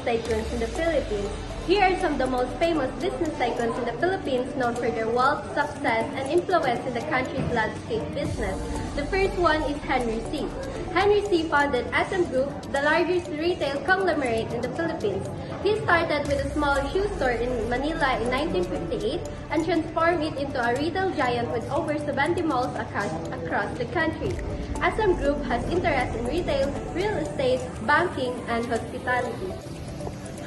tycoons in the Philippines. Here are some of the most famous business tycoons in the Philippines known for their wealth, success, and influence in the country's landscape business. The first one is Henry C. Henry C. founded SM Group, the largest retail conglomerate in the Philippines. He started with a small shoe store in Manila in 1958 and transformed it into a retail giant with over 70 malls across the country. SM Group has interests in retail, real estate, banking, and hospitality.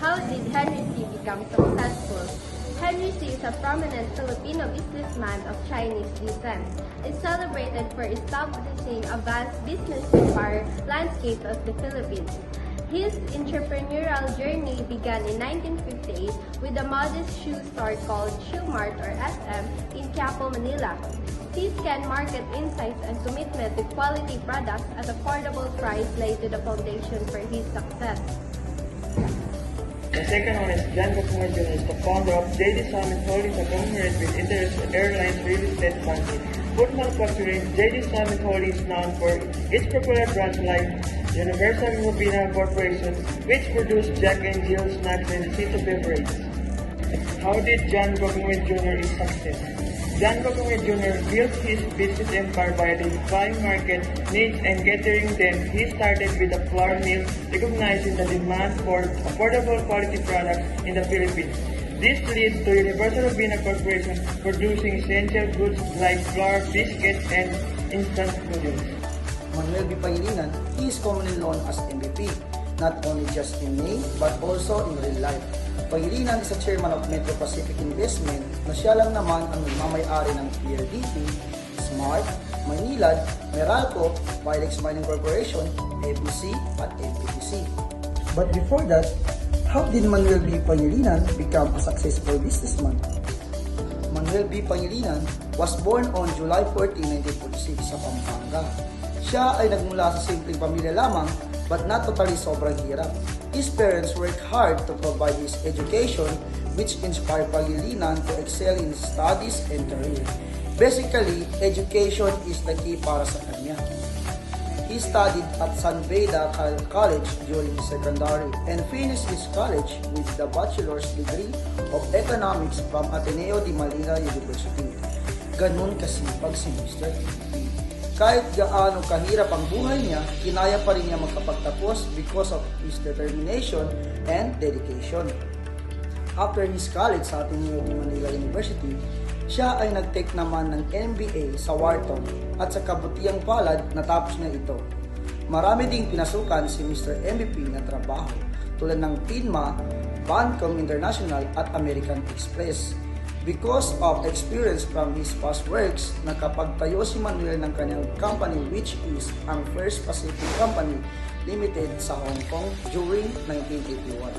How did Henry C. become successful? Henry C. is a prominent Filipino businessman of Chinese descent. Is celebrated for establishing a vast business empire landscape of the Philippines. His entrepreneurial journey began in 1958 with a modest shoe store called Shoe Mart or SM in Quiapo, Manila. His can market insights and commitment to quality products at affordable price laid to the foundation for his success. The second one is John Gokongwei Jr. is the founder of JD Summit Holdings, a conglomerate with interests in airlines, real estate, banking. Food manufacturing, JD Summit Holdings is known for its popular brands like Universal Robina Corporation, which produce Jack and Jill snacks and Cito beverage. How did John Gokongwei Jr. is success? John Gokongwei Jr. built his business empire by identifying market needs and catering them. He started with a flour mill, recognizing the demand for affordable quality products in the Philippines. This leads to Universal Robina Corporation producing essential goods like flour, biscuits, and instant noodles. Manuel B. Pangilinan, he is commonly known as MVP, not only just in name but also in real life. Pangilinan is a chairman of Metro Pacific Investment na siya lang naman ang nagmamay-ari ng PLDT, Smart, Maynilad, Meralco, Filex Mining Corporation, ABC, at MPTC. But before that, how did Manuel B. Pangilinan become a successful businessman? Manuel B. Pangilinan was born on July 14, 1946 sa Pampanga. Siya ay nagmula sa simpleng pamilya lamang but not totally sobrang hirap. His parents worked hard to provide his education, which inspired Pangilinan to excel in studies and career. Basically, education is the key para sa kanya. He studied at San Beda College during his secondary and finished his college with the bachelor's degree of economics from Ateneo de Manila University. Ganun kasipag si Mr. MVP. Kahit gaano kahirap ang buhay niya, kinaya pa rin niya magkapagtapos because of his determination and dedication. After his college sa Ateneo de Manila University, siya ay nag-take naman ng MBA sa Wharton at sa kabutiang palad natapos na ito. Marami ding pinasukan si Mr. MVP na trabaho tulad ng TINMA, Bancom International at American Express. Because of experience from his past works, nakapagtayo si Manuel ng kanyang company which is ang First Pacific Company Limited sa Hong Kong during 1981.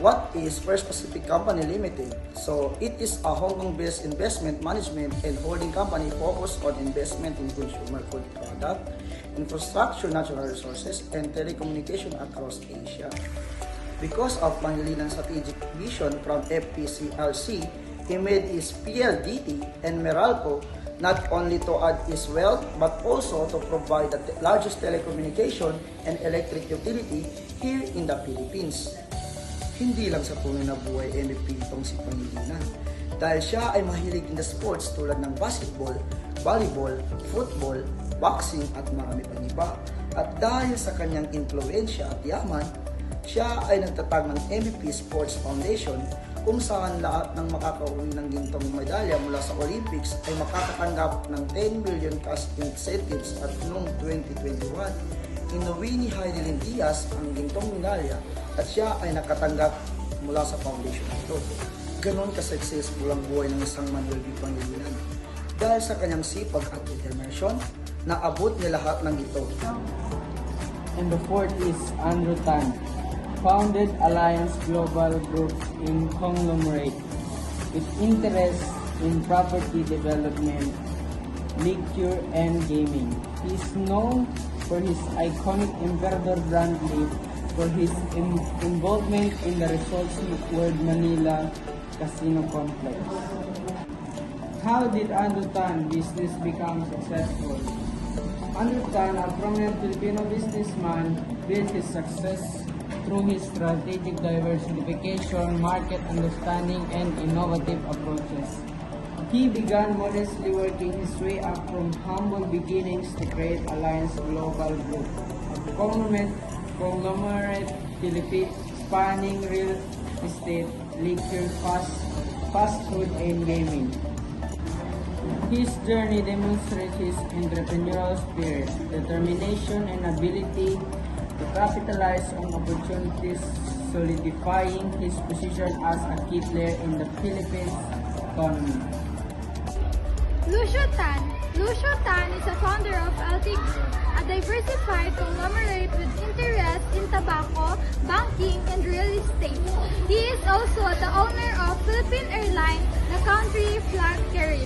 What is First Pacific Company Limited? So, it is a Hong Kong-based investment management and holding company focused on investment in consumer food product, infrastructure, natural resources, and telecommunication across Asia. Because of Pangilinan's strategic vision from FPCLC, he made his PLDT and Meralco not only to add his wealth but also to provide the largest telecommunication and electric utility here in the Philippines. Hindi lang sa tunay na buhay MVP itong si Pangilinan dahil siya ay mahilig in the sports tulad ng basketball, volleyball, football, boxing at marami pang iba. At dahil sa kanyang impluensya at yaman, siya ay nagtatag ng MVP Sports Foundation kung saan lahat ng makakauwi ng gintong medalya mula sa Olympics ay makakatanggap ng 10 million cash incentives at noong 2021, inuwi ni Heidelin Diaz ang gintong medalya at siya ay nakatanggap mula sa foundation ito. Ganon ka-successful ang buhay ng isang Manuel B. Pangilinan. Dahil sa kanyang sipag at determinasyon, naabot niya lahat ng ito. And the fourth is Andrew Tan, founded Alliance Global Group in conglomerate with interest in property development, liquor, and gaming. He is known for his iconic Emperador brand leaf, for his involvement in the Resorts World Manila Casino Complex. How did Andrew Tan business become successful? Andrew Tan, a prominent Filipino businessman, built his success through his strategic diversification, market understanding, and innovative approaches. He began modestly working his way up from humble beginnings to create Alliance Global Group, a conglomerate Philippines spanning real estate, liquor, fast food, and gaming. His journey demonstrates his entrepreneurial spirit, determination, and ability to capitalize on opportunities, solidifying his position as a key player in the Philippines economy. Lucio Tan is a founder of LT Group, a diversified conglomerate with interests in tobacco, banking, and real estate. He is also the owner of Philippine Airlines, the country flag carrier.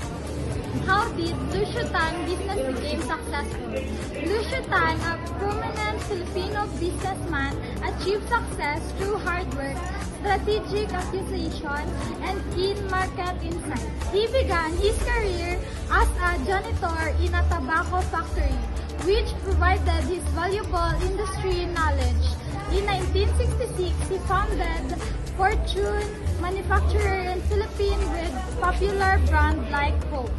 How did Lucio Tan business become successful? Lucio Tan, a prominent Filipino businessman, achieved success through hard work, strategic acquisition, and keen market insight. He began his career as a janitor in a tobacco factory, which provided his valuable industry knowledge. In 1966, he founded Fortune Manufacturer in Philippines with popular brands like Coke.